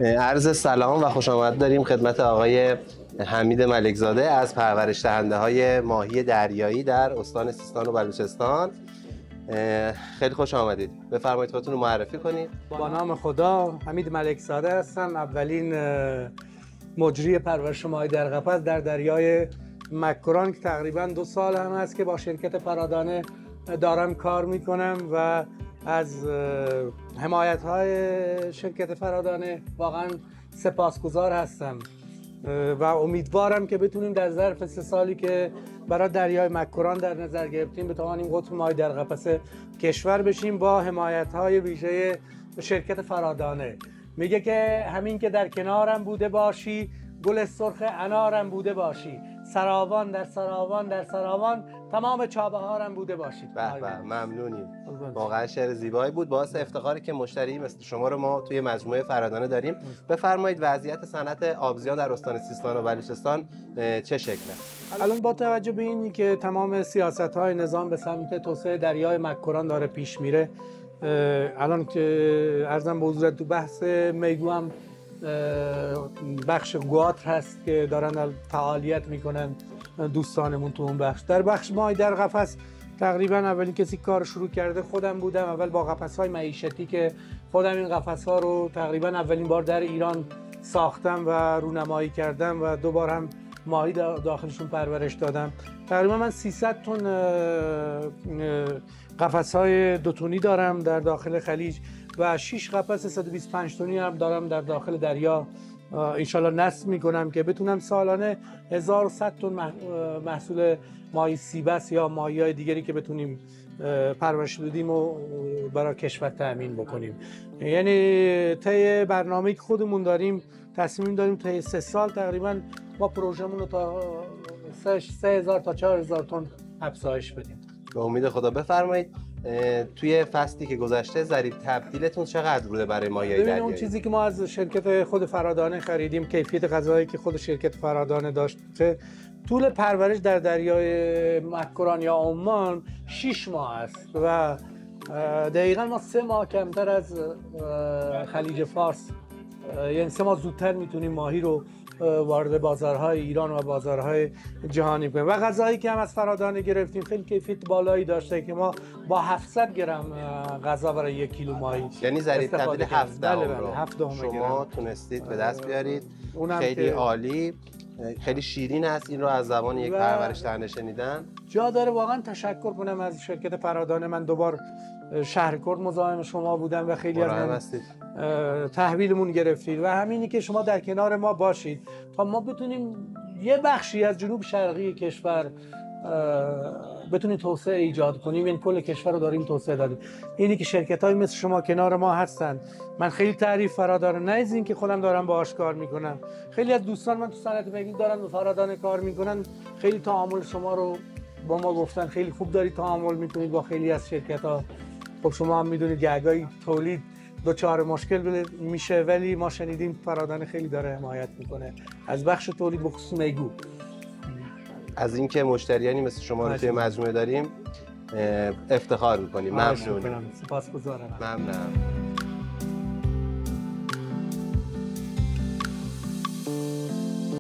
عرض سلام و خوش آمد داریم خدمت آقای حمید ملکزاده از پرورش دهنده های ماهی دریایی در استان سیستان و بلوچستان. خیلی خوش آمدید. بفرمایید خودتون رو معرفی کنید. با نام خدا، حمید ملکزاده هستم. اولین مجری پرورش ماهی در قفس در دریای مکران که تقریبا 2 سال هم هست که با شرکت فرادانه دارم کار میکنم و از حمایت های شرکت فرادانه واقعا سپاسگزار هستم و امیدوارم که بتونیم در ظرف 3 سالی که برای دریای مکران در نظر گرفتیم بتوانیم قطب ماهی در قفس کشور بشیم با حمایت های ویژه شرکت فرادانه. میگه که همین که در کنارم بوده باشی، گل سرخ انارم بوده باشی، سراوان در سراوان در سراوان تمام چابهارم بوده باشید. به به، ممنونیم. واقعا شعر زیبایی بود. باعث افتخاری که مشتری مثل شما رو ما توی مجموعه فرادانه داریم. بفرمایید وضعیت صنعت آبزیان در استان سیستان و بلوچستان چه شکله؟ الان با توجه به اینی که تمام سیاست‌های نظام به سمت توسعه دریای مکران داره پیش میره، الان که عرضم به حضورت تو بحث میگو هم بخش گواتر هست که دارن فعالیت میکنن دوستانمون تو اون بخش. در بخش ماهی در قفس تقریبا اولین کسی کار شروع کرده خودم بودم. اول با قفس‌های معیشتی که خودم این قفس‌ها رو تقریبا اولین بار در ایران ساختم و رونمایی کردم و 2 بار هم ماهی داخلشون پرورش دادم. تقریبا من 300 تن قفس‌های 2 تونی دارم در داخل خلیج و 6 قفس 125 تنی هم دارم در داخل دریا. انشالله نصب میکنم که بتونم سالانه 1100 تن محصول ماهی سیبس یا ماهی‌های دیگری که بتونیم پرورش بدیم و برای کشور تأمین بکنیم. یعنی طی برنامه‌ای که خودمون داریم تصمیم داریم طی 3 سال تقریبا ما پروژمون رو تا 3000 تا 4000 تن افزایش بدیم. به امید خدا. بفرمایید توی فصلی که گذشته ضریب تبدیلتون چقدر بوده برای ماهی‌های دریایی؟ اون چیزی که ما از شرکت خود فرادانه خریدیم، کیفیت غذایی که خود شرکت فرادانه داشته، طول پرورش در دریای مکران یا عمان 6 ماه است و دقیقاً ما 3 ماه کمتر از خلیج فارس، یعنی 3 ماه زودتر میتونیم ماهی رو وارد بازارهای ایران و بازارهای جهانی کنیم. و غذایی که هم از فرادانه گرفتیم خیلی کیفیت بالایی داشته که ما با 700 گرم غذا برای 1 کیلو ماهی، یعنی ضریب تبدیل 7 رو شما تونستید به دست بیارید. خیلی عالی. خیلی شیرین است این رو از زبان یک پرورش دهنده شنیدن. جا داره واقعا تشکر کنم از شرکت فرادانه. من 2 بار شهرکرد مزاحم شما بودم و خیلی از تحویلمون گرفتید و همینی که شما در کنار ما باشید تا ما بتونیم یه بخشی از جنوب شرقی کشور بتونیم توسعه ایجاد کنیم. این کل کشور رو داریم توسعه دادیم. اینی که شرکت‌های مثل شما کنار ما هستن، من خیلی تعریف فرادانه، نه از این که خودم دارم باهاش کار میکنم، خیلی از دوستان من تو صنعت میگو دارن فرادانه کار میکنن، خیلی تعامل شما رو با ما گفتن خیلی خوب دارید تعامل میکنید با خیلی از شرکت‌ها. خب شما هم میدونید گهگاهی تولید دوچار مشکل میشه، ولی ما شنیدیم فرادانه خیلی داره حمایت میکنه از بخش تولید به خصوص میگو. از اینکه مشتریانی مثل شما رو توی مجموعه داریم افتخار میکنیم. ممنونم. سپاسگزارم. ممنونم.